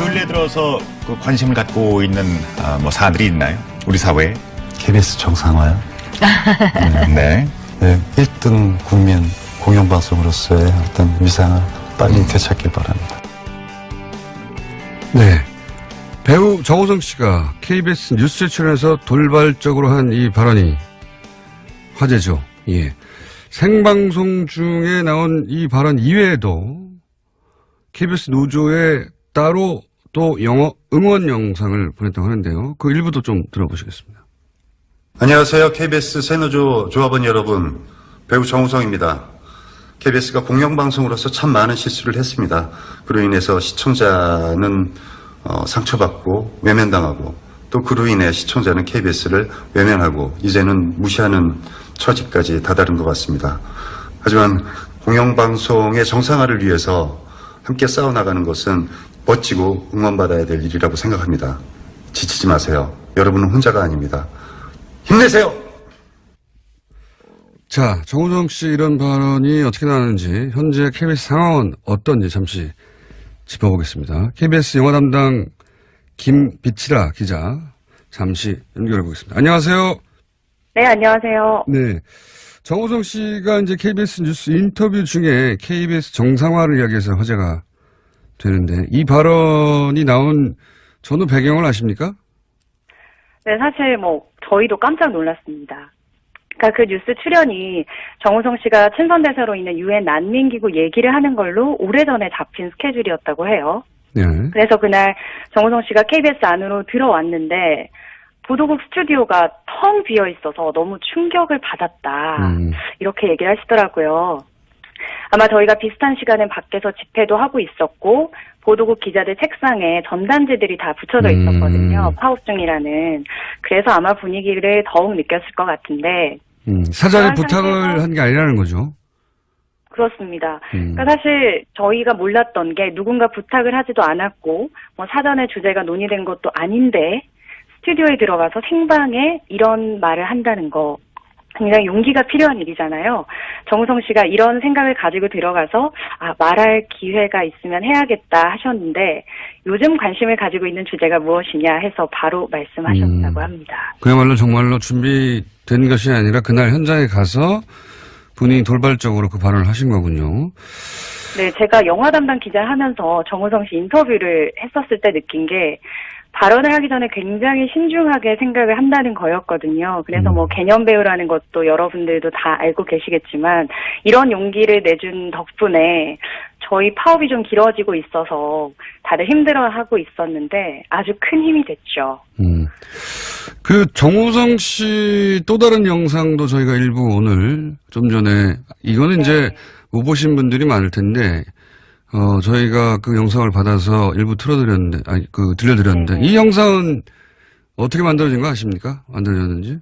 근래 들어서 그 관심을 갖고 있는 뭐 사안들이 있나요? 우리 사회에? KBS 정상화요? 네. 네, 1등 국민 공영방송으로서의 어떤 위상을 빨리 되찾길 바랍니다. 네. 배우 정호성 씨가 KBS 뉴스에 출연해서 돌발적으로 한 이 발언이 화제죠. 예. 생방송 중에 나온 이 발언 이외에도 KBS 노조에 따로 또 응원 영상을 보냈다고 하는데요. 그 일부도 좀 들어보시겠습니다. 안녕하세요. KBS 새노조 조합원 여러분, 배우 정우성입니다. KBS가 공영방송으로서 참 많은 실수를 했습니다. 그로 인해서 시청자는 상처받고 외면당하고 또 그로 인해 시청자는 KBS를 외면하고 이제는 무시하는 처지까지 다다른 것 같습니다. 하지만 공영방송의 정상화를 위해서 함께 싸워나가는 것은 멋지고 응원받아야 될 일이라고 생각합니다. 지치지 마세요. 여러분은 혼자가 아닙니다. 힘내세요! 자, 정우성 씨 이런 발언이 어떻게 나왔는지 현재 KBS 상황은 어떤지 잠시 짚어보겠습니다. KBS 영화 담당 김비치라 기자 잠시 연결해 보겠습니다. 안녕하세요. 네, 안녕하세요. 네. 정우성 씨가 이제 KBS 뉴스 인터뷰 중에 KBS 정상화를 이야기해서 화제가 되는데 이 발언이 나온 전후 배경을 아십니까? 네, 사실 저희도 깜짝 놀랐습니다. 그러니까 그 뉴스 출연이 정우성 씨가 친선대사로 있는 유엔 난민기구 얘기를 하는 걸로 오래전에 잡힌 스케줄이었다고 해요. 네. 그래서 그날 정우성 씨가 KBS 안으로 들어왔는데 보도국 스튜디오가 텅 비어 있어서 너무 충격을 받았다. 이렇게 얘기를 하시더라고요. 아마 저희가 비슷한 시간에 밖에서 집회도 하고 있었고 보도국 기자들 책상에 전단지들이 다 붙여져 있었거든요. 파업 중이라는. 그래서 아마 분위기를 더욱 느꼈을 것 같은데. 사전에 부탁을 한 게 아니라는 거죠. 그렇습니다. 그러니까 사실 저희가 몰랐던 게 누군가 부탁을 하지도 않았고 사전에 주제가 논의된 것도 아닌데 스튜디오에 들어가서 생방에 이런 말을 한다는 거 굉장히 용기가 필요한 일이잖아요. 정우성 씨가 이런 생각을 가지고 들어가서 말할 기회가 있으면 해야겠다 하셨는데 요즘 관심을 가지고 있는 주제가 무엇이냐 해서 바로 말씀하셨다고 합니다. 그야말로 정말로 준비된 것이 아니라 그날 현장에 가서 본인이 돌발적으로 그 발언을 하신 거군요. 네, 제가 영화 담당 기자를 하면서 정우성 씨 인터뷰를 했었을 때 느낀 게 발언을 하기 전에 굉장히 신중하게 생각을 한다는 거였거든요. 그래서 개념 배우라는 것도 여러분들도 다 알고 계시겠지만 이런 용기를 내준 덕분에 저희 파업이 좀 길어지고 있어서 다들 힘들어하고 있었는데 아주 큰 힘이 됐죠. 그 정우성 씨 또 다른 영상도 저희가 일부 오늘 좀 전에 이거는 이제 못 보신 분들이 많을 텐데 저희가 그 영상을 받아서 일부 들려드렸는데 이 영상은 어떻게 만들어진 거 아십니까? 만들어졌는지?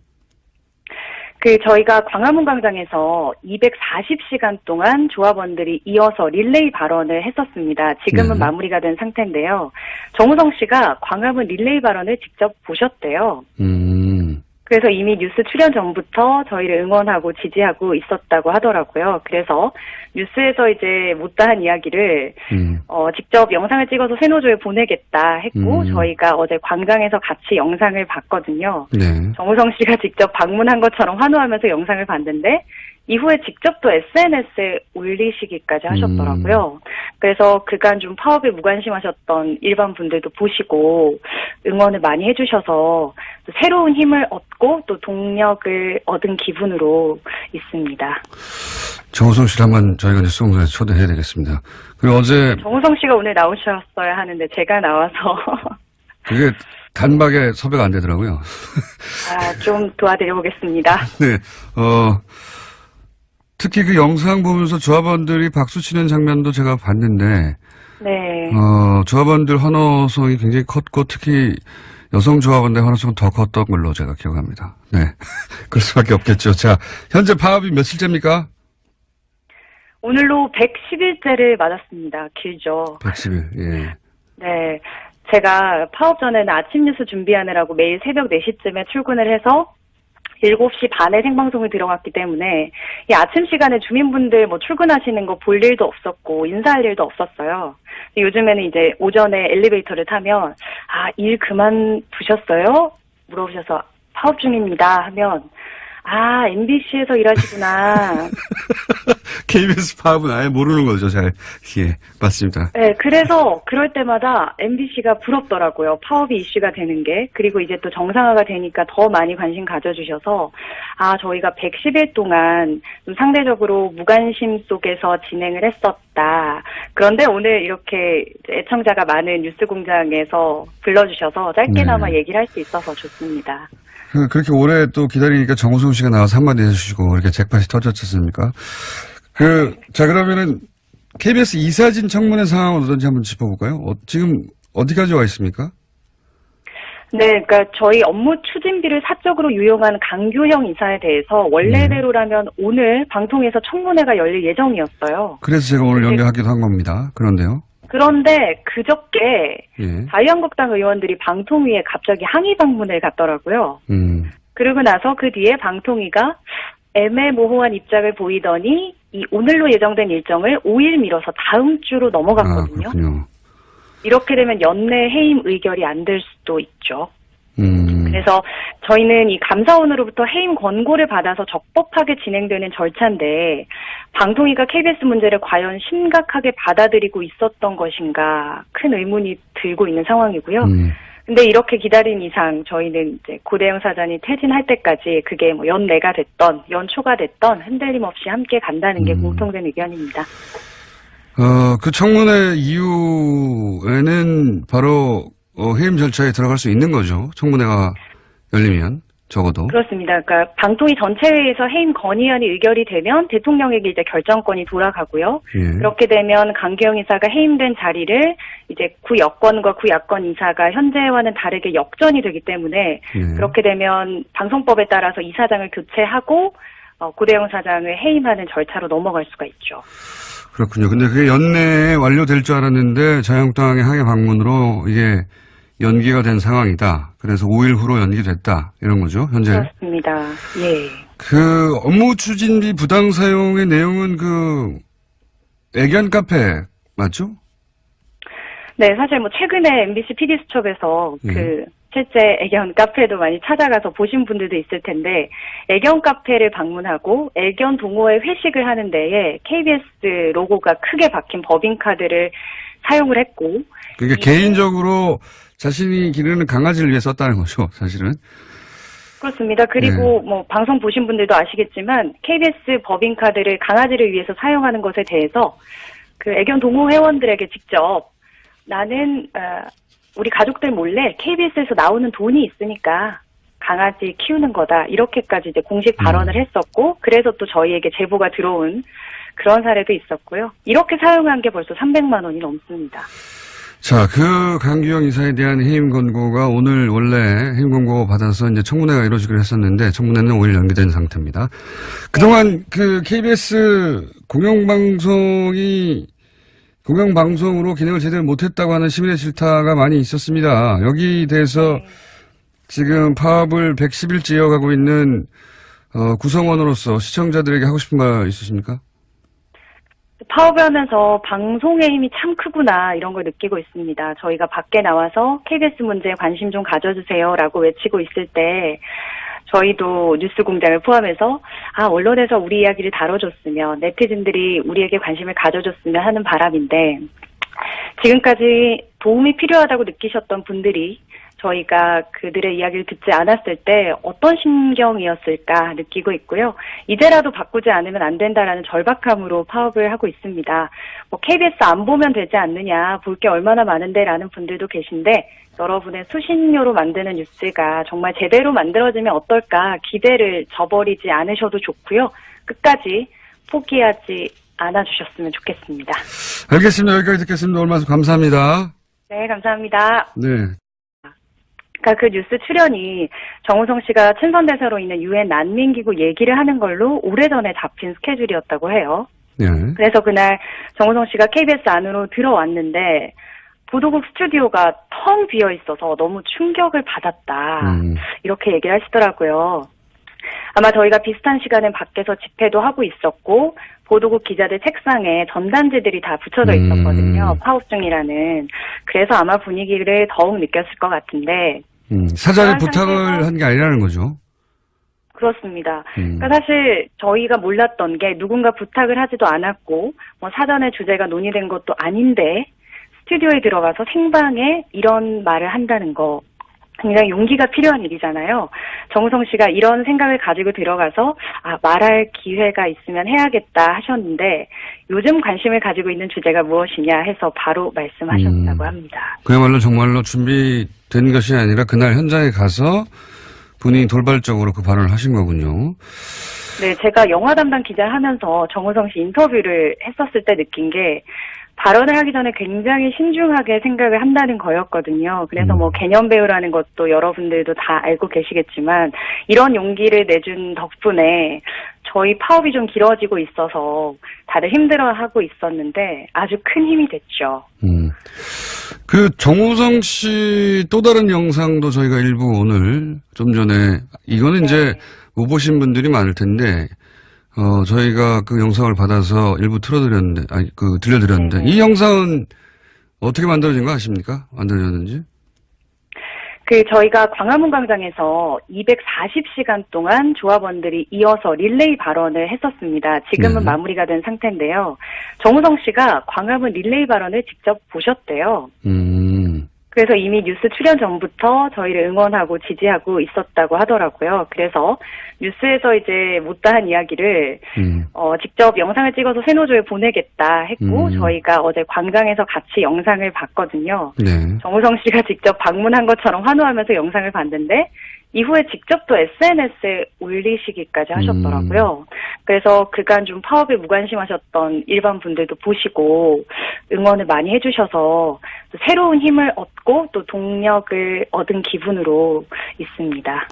저희가 광화문 광장에서 240시간 동안 조합원들이 이어서 릴레이 발언을 했었습니다. 지금은 마무리가 된 상태인데요. 정우성 씨가 광화문 릴레이 발언을 직접 보셨대요. 그래서 이미 뉴스 출연 전부터 저희를 응원하고 지지하고 있었다고 하더라고요. 그래서 뉴스에서 이제 못다한 이야기를 직접 영상을 찍어서 새노조에 보내겠다 했고 저희가 어제 광장에서 같이 영상을 봤거든요. 네. 정우성 씨가 직접 방문한 것처럼 환호하면서 영상을 봤는데 이후에 직접 또 SNS에 올리시기까지 하셨더라고요. 그래서 그간 좀 파업에 무관심하셨던 일반 분들도 보시고 응원을 많이 해주셔서 또 새로운 힘을 얻고 또 동력을 얻은 기분으로 있습니다. 정우성 씨를 한번 저희가 뉴스공장에서 초대해야 되겠습니다. 그리고 어제 정우성 씨가 오늘 나오셨어야 하는데 제가 나와서 그게 단박에 섭외가 안 되더라고요. 좀 도와드려 보겠습니다. 네. 특히 그 영상 보면서 조합원들이 박수 치는 장면도 제가 봤는데, 네. 조합원들 환호성이 굉장히 컸고, 특히 여성 조합원들 환호성은 더 컸던 걸로 제가 기억합니다. 네. 그럴 수밖에 없겠죠. 자, 현재 파업이 며칠째입니까? 오늘로 110일째를 맞았습니다. 길죠. 110일, 예. 네. 제가 파업 전에는 아침 뉴스 준비하느라고 매일 새벽 4시쯤에 출근을 해서 7시 반에 생방송을 들어갔기 때문에 이 아침 시간에 주민분들 출근하시는 거 볼 일도 없었고 인사할 일도 없었어요. 요즘에는 이제 오전에 엘리베이터를 타면 일 그만두셨어요? 물어보셔서 파업 중입니다 하면 MBC에서 일하시구나. KBS 파업은 아예 모르는 거죠, 잘. 예, 맞습니다. 네, 그래서 그럴 때마다 MBC가 부럽더라고요. 파업이 이슈가 되는 게. 그리고 이제 또 정상화가 되니까 더 많이 관심 가져주셔서 저희가 110일 동안 좀 상대적으로 무관심 속에서 진행을 했었다. 그런데 오늘 이렇게 애청자가 많은 뉴스공장에서 불러주셔서 짧게나마 얘기를 할 수 있어서 좋습니다. 그렇게 오래 또 기다리니까 정우성 씨가 나와서 한마디 해주시고, 이렇게 잭팟이 터졌지 않습니까? 자, 그러면은, KBS 이사진 청문회 상황은 어떤지 한번 짚어볼까요? 지금 어디까지 와 있습니까? 네, 그러니까 저희 업무 추진비를 사적으로 유용한 강규형 이사에 대해서 원래대로라면 오늘 방통위에서 청문회가 열릴 예정이었어요. 그래서 제가 오늘 연결하기도 한 겁니다. 그런데요. 그런데 그저께 자유한국당 의원들이 방통위에 갑자기 항의 방문을 갔더라고요. 그러고 나서 그 뒤에 방통위가 애매모호한 입장을 보이더니 이 오늘로 예정된 일정을 5일 미뤄서 다음 주로 넘어갔거든요. 그렇군요. 이렇게 되면 연내 해임 의결이 안 될 수도 있죠. 그래서 저희는 이 감사원으로부터 해임 권고를 받아서 적법하게 진행되는 절차인데 방통위가 KBS 문제를 과연 심각하게 받아들이고 있었던 것인가 큰 의문이 들고 있는 상황이고요. 근데 이렇게 기다린 이상 저희는 이제 고대영 사장이 퇴진할 때까지 그게 뭐 연내가 됐던 연초가 됐던 흔들림 없이 함께 간다는 게 공통된 의견입니다. 그 청문회 이후에는 바로 해임 절차에 들어갈 수 있는 거죠. 청문회가 열리면 적어도. 그렇습니다. 그러니까 방통위 전체회의에서 해임 건의안이 의결이 되면 대통령에게 이제 결정권이 돌아가고요. 그렇게 되면 강규영 이사가 해임된 자리를 이제 구여권과 구야권 이사가 현재와는 다르게 역전이 되기 때문에 그렇게 되면 방송법에 따라서 이사장을 교체하고 고대영 사장을 해임하는 절차로 넘어갈 수가 있죠. 그렇군요. 근데 그게 연내에 완료될 줄 알았는데 자유한국당의 항해 방문으로 이게 연기가 된 상황이다. 그래서 5일 후로 연기됐다. 이런 거죠, 현재. 그렇습니다. 예. 업무 추진비 부당 사용의 내용은 애견 카페 맞죠? 네, 사실 뭐 최근에 MBC PD수첩에서 실제 애견 카페도 많이 찾아가서 보신 분들도 있을 텐데 애견 카페를 방문하고 애견 동호회 회식을 하는 데에 KBS 로고가 크게 박힌 법인카드를 사용을 했고 그러니까 개인적으로 자신이 기르는 강아지를 위해 썼다는 거죠, 사실은. 그렇습니다. 그리고 뭐 방송 보신 분들도 아시겠지만 KBS 법인카드를 강아지를 위해서 사용하는 것에 대해서 그 애견 동호 회원들에게 직접 나는 우리 가족들 몰래 KBS에서 나오는 돈이 있으니까 강아지 키우는 거다. 이렇게까지 이제 공식 발언을 했었고, 그래서 또 저희에게 제보가 들어온 그런 사례도 있었고요. 이렇게 사용한 게 벌써 300만 원이 넘습니다. 자, 강규영 이사에 대한 해임 권고가 오늘 원래 해임 권고 받아서 이제 청문회가 이루어지기로 했었는데, 청문회는 5일 연기된 상태입니다. 그동안 KBS 공영방송으로 기능을 제대로 못했다고 하는 시민의 질타가 많이 있었습니다. 여기 대해서 지금 파업을 110일째 이어가고 있는 구성원으로서 시청자들에게 하고 싶은 말 있으십니까? 파업을 하면서 방송의 힘이 참 크구나 이런 걸 느끼고 있습니다. 저희가 밖에 나와서 KBS 문제에 관심 좀 가져주세요라고 외치고 있을 때 저희도 뉴스공장을 포함해서 언론에서 우리 이야기를 다뤄줬으면 네티즌들이 우리에게 관심을 가져줬으면 하는 바람인데 지금까지 도움이 필요하다고 느끼셨던 분들이 저희가 그들의 이야기를 듣지 않았을 때 어떤 심경이었을까 느끼고 있고요. 이제라도 바꾸지 않으면 안 된다라는 절박함으로 파업을 하고 있습니다. KBS 안 보면 되지 않느냐, 볼 게 얼마나 많은데 라는 분들도 계신데 여러분의 수신료로 만드는 뉴스가 정말 제대로 만들어지면 어떨까 기대를 저버리지 않으셔도 좋고요. 끝까지 포기하지 않아주셨으면 좋겠습니다. 알겠습니다. 여기까지 듣겠습니다. 오늘 말씀 감사합니다. 네, 감사합니다. 네. 그러니까 그 뉴스 출연이 정우성 씨가 친선대사로 있는 유엔 난민기구 얘기를 하는 걸로 오래전에 잡힌 스케줄이었다고 해요. 네. 그래서 그날 정우성 씨가 KBS 안으로 들어왔는데 보도국 스튜디오가 텅 비어 있어서 너무 충격을 받았다. 이렇게 얘기를 하시더라고요. 아마 저희가 비슷한 시간에 밖에서 집회도 하고 있었고 보도국 기자들 책상에 전단지들이 다 붙여져 있었거든요. 파업 중이라는. 그래서 아마 분위기를 더욱 느꼈을 것 같은데. 사전에 부탁을 한 게 아니라는 거죠. 그렇습니다. 그러니까 사실 저희가 몰랐던 게 누군가 부탁을 하지도 않았고 뭐 사전에 주제가 논의된 것도 아닌데 스튜디오에 들어가서 생방에 이런 말을 한다는 거 굉장히 용기가 필요한 일이잖아요. 정우성 씨가 이런 생각을 가지고 들어가서 말할 기회가 있으면 해야겠다 하셨는데 요즘 관심을 가지고 있는 주제가 무엇이냐 해서 바로 말씀하셨다고 합니다. 그야말로 정말로 준비된 것이 아니라 그날 현장에 가서 본인이 돌발적으로 그 발언을 하신 거군요. 네, 제가 영화 담당 기자를 하면서 정우성 씨 인터뷰를 했었을 때 느낀 게 발언을 하기 전에 굉장히 신중하게 생각을 한다는 거였거든요. 그래서 뭐 개념 배우라는 것도 여러분들도 다 알고 계시겠지만 이런 용기를 내준 덕분에 저희 파업이 좀 길어지고 있어서 다들 힘들어하고 있었는데 아주 큰 힘이 됐죠. 그 정우성 씨 또 다른 영상도 저희가 일부 오늘 좀 전에 이거는 이제 못 보신 분들이 많을 텐데 저희가 그 영상을 받아서 일부 들려드렸는데 이 영상은 어떻게 만들어진 거 아십니까? 만들어졌는지? 저희가 광화문 광장에서 240시간 동안 조합원들이 이어서 릴레이 발언을 했었습니다. 지금은 마무리가 된 상태인데요. 정우성 씨가 광화문 릴레이 발언을 직접 보셨대요. 그래서 이미 뉴스 출연 전부터 저희를 응원하고 지지하고 있었다고 하더라고요. 그래서 뉴스에서 이제 못다한 이야기를 직접 영상을 찍어서 새노조에 보내겠다 했고 저희가 어제 광장에서 같이 영상을 봤거든요. 네. 정우성 씨가 직접 방문한 것처럼 환호하면서 영상을 봤는데 이후에 직접 또 SNS에 올리시기까지 하셨더라고요. 그래서 그간 좀 파업에 무관심하셨던 일반 분들도 보시고 응원을 많이 해주셔서 또 새로운 힘을 얻고 또 동력을 얻은 기분으로 있습니다.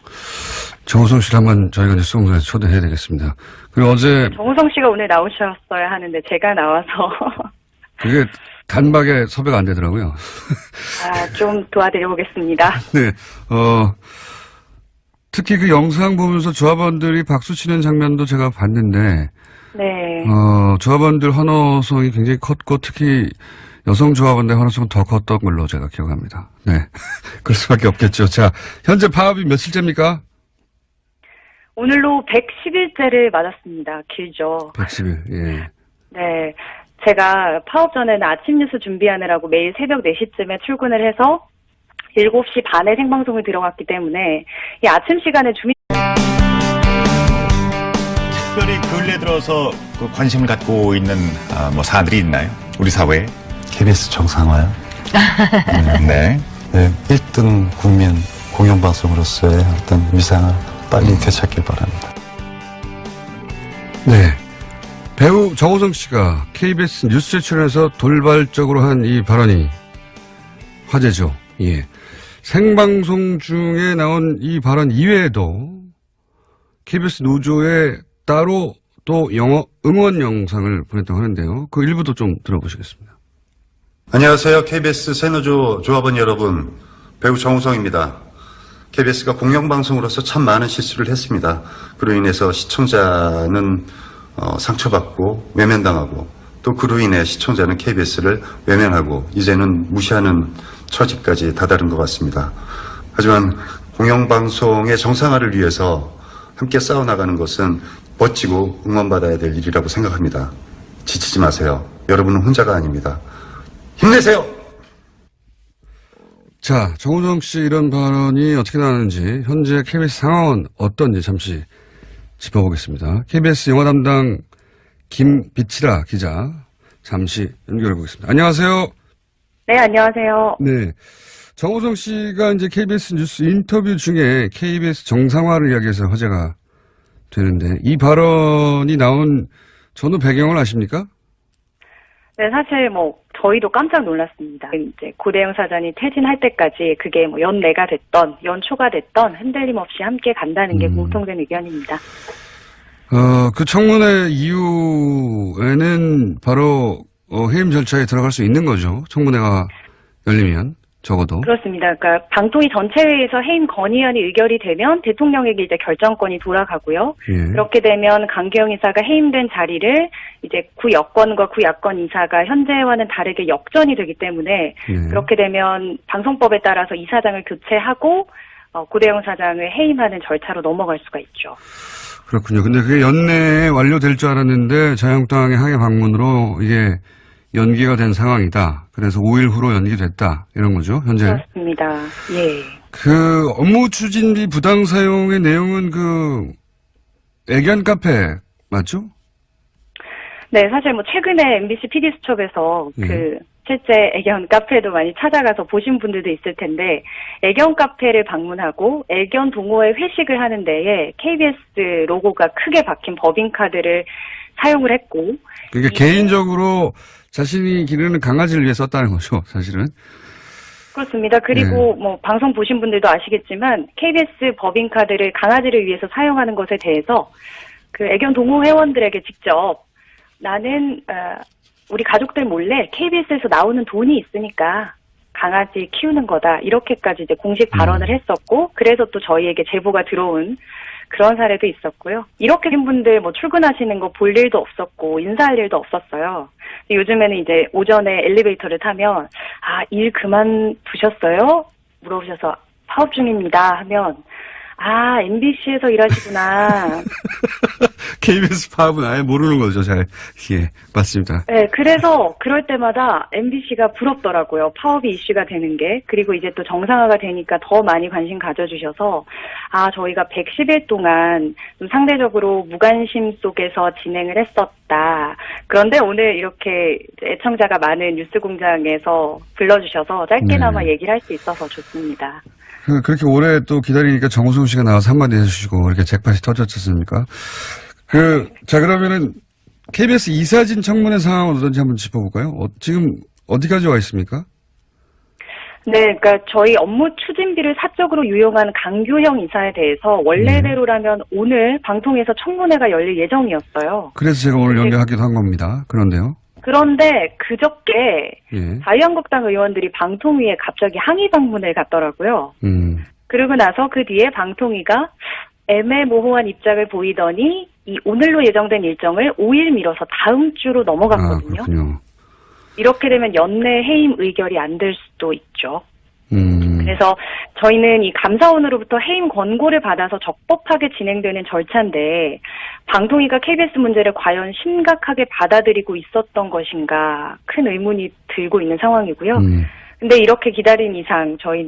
정우성 씨를 한번 저희가 이제 수용소에 초대해야 되겠습니다. 그리고 어제 정우성 씨가 오늘 나오셨어야 하는데 제가 나와서 그게 단박에 섭외가 안 되더라고요. 좀 도와드려보겠습니다. 네, 특히 그 영상 보면서 조합원들이 박수 치는 장면도 제가 봤는데, 네. 조합원들 환호성이 굉장히 컸고, 특히 여성 조합원들의 환호성은 더 컸던 걸로 제가 기억합니다. 네. 그럴 수밖에 없겠죠. 자, 현재 파업이 며칠째입니까? 오늘로 110일째를 맞았습니다. 길죠. 110일, 예. 네. 제가 파업 전에는 아침 뉴스 준비하느라고 매일 새벽 4시쯤에 출근을 해서 7시 반에 생방송을 들어갔기 때문에 이 아침 시간에 특별히 근래 들어서 그 관심을 갖고 있는 뭐 사안들이 있나요? 우리 사회에? KBS 정상화요? 네. 네, 1등 국민 공영방송으로서의 어떤 위상을 빨리 되찾길 바랍니다. 네. 배우 정우성 씨가 KBS 뉴스에 출연해서 돌발적으로 한 이 발언이 화제죠. 예. 생방송 중에 나온 이 발언 이외에도 KBS 노조에 따로 또 응원 영상을 보냈다고 하는데요. 그 일부도 좀 들어보시겠습니다. 안녕하세요. KBS 새노조 조합원 여러분. 배우 정우성입니다. KBS가 공영방송으로서 참 많은 실수를 했습니다. 그로 인해서 시청자는 상처받고 외면당하고 또 그로 인해 시청자는 KBS를 외면하고 이제는 무시하는 처지까지 다다른 것 같습니다. 하지만 공영방송의 정상화를 위해서 함께 싸워나가는 것은 멋지고 응원받아야 될 일이라고 생각합니다. 지치지 마세요. 여러분은 혼자가 아닙니다. 힘내세요! 자, 정우성 씨 이런 발언이 어떻게 나왔는지 현재 KBS 상황은 어떤지 잠시 짚어보겠습니다. KBS 영화 담당 김비치라 기자 잠시 연결해 보겠습니다. 안녕하세요. 네, 안녕하세요. 네. 정우성 씨가 이제 KBS 뉴스 인터뷰 중에 KBS 정상화를 이야기해서 화제가 되는데 이 발언이 나온 전후 배경을 아십니까? 네, 사실 저희도 깜짝 놀랐습니다. 이제 고대영 사장이 퇴진할 때까지 그게 연내가 됐던, 연초가 됐던 흔들림 없이 함께 간다는 게 공통된 의견입니다. 그 청문회 이후에는 바로 해임 절차에 들어갈 수 있는 거죠. 청문회가 열리면. 적어도. 그렇습니다. 그러니까 방통위 전체회의에서 해임 건의안이 의결이 되면 대통령에게 이제 결정권이 돌아가고요. 예. 그렇게 되면 강규영 이사가 해임된 자리를 이제 구여권과 구야권 이사가 현재와는 다르게 역전이 되기 때문에 예. 그렇게 되면 방송법에 따라서 이사장을 교체하고 고대영 사장을 해임하는 절차로 넘어갈 수가 있죠. 그렇군요. 근데 그게 연내에 완료될 줄 알았는데 자유한국당의 항해 방문으로 이게 연기가 된 상황이다. 그래서 5일 후로 연기됐다. 이런 거죠, 현재. 그렇습니다. 예. 그 업무 추진비 부당 사용의 내용은 그 애견 카페 맞죠? 네, 사실 뭐 최근에 MBC PD수첩에서 예. 그 실제 애견 카페도 많이 찾아가서 보신 분들도 있을 텐데 애견 카페를 방문하고 애견 동호회 회식을 하는 데에 KBS 로고가 크게 박힌 법인카드를 사용을 했고 그러니까 개인적으로 자신이 기르는 강아지를 위해 썼다는 거죠, 사실은. 그렇습니다. 그리고 뭐 방송 보신 분들도 아시겠지만 KBS 법인카드를 강아지를 위해서 사용하는 것에 대해서 그 애견 동호 회원들에게 직접 나는 우리 가족들 몰래 KBS에서 나오는 돈이 있으니까 강아지 키우는 거다. 이렇게까지 이제 공식 발언을 했었고 그래서 또 저희에게 제보가 들어온 그런 사례도 있었고요. 이렇게 된 분들 뭐 출근하시는 거 볼 일도 없었고 인사할 일도 없었어요. 요즘에는 이제 오전에 엘리베이터를 타면 일 그만두셨어요? 물어보셔서 파업 중입니다 하면 MBC에서 일하시구나. KBS 파업은 아예 모르는 거죠, 잘. 예, 맞습니다. 네, 그래서 그럴 때마다 MBC가 부럽더라고요. 파업이 이슈가 되는 게. 그리고 이제 또 정상화가 되니까 더 많이 관심 가져주셔서 저희가 110일 동안 좀 상대적으로 무관심 속에서 진행을 했었다. 그런데 오늘 이렇게 애청자가 많은 뉴스공장에서 불러주셔서 짧게나마 얘기를 할 수 있어서 좋습니다. 그렇게 오래 또 기다리니까 정우성 씨가 나와서 한마디 해주시고 이렇게 잭팟이 터졌지 않습니까? 자, 그러면은 KBS 이사진 청문회 상황은 어떤지 한번 짚어볼까요? 지금 어디까지 와 있습니까? 네, 그러니까 저희 업무 추진비를 사적으로 유용한 강규형 이사에 대해서 원래대로라면 오늘 방통에서 청문회가 열릴 예정이었어요. 그래서 제가 오늘 연결하기도 한 겁니다. 그런데요. 그런데 그저께 예. 자유한국당 의원들이 방통위에 갑자기 항의 방문을 갔더라고요. 그러고 나서 그 뒤에 방통위가 애매모호한 입장을 보이더니 이 오늘로 예정된 일정을 5일 미뤄서 다음 주로 넘어갔거든요. 그렇군요. 이렇게 되면 연내 해임 의결이 안 될 수도 있죠. 그래서 저희는 이 감사원으로부터 해임 권고를 받아서 적법하게 진행되는 절차인데 방통위가 KBS 문제를 과연 심각하게 받아들이고 있었던 것인가 큰 의문이 들고 있는 상황이고요. 근데 이렇게 기다린 이상 저희는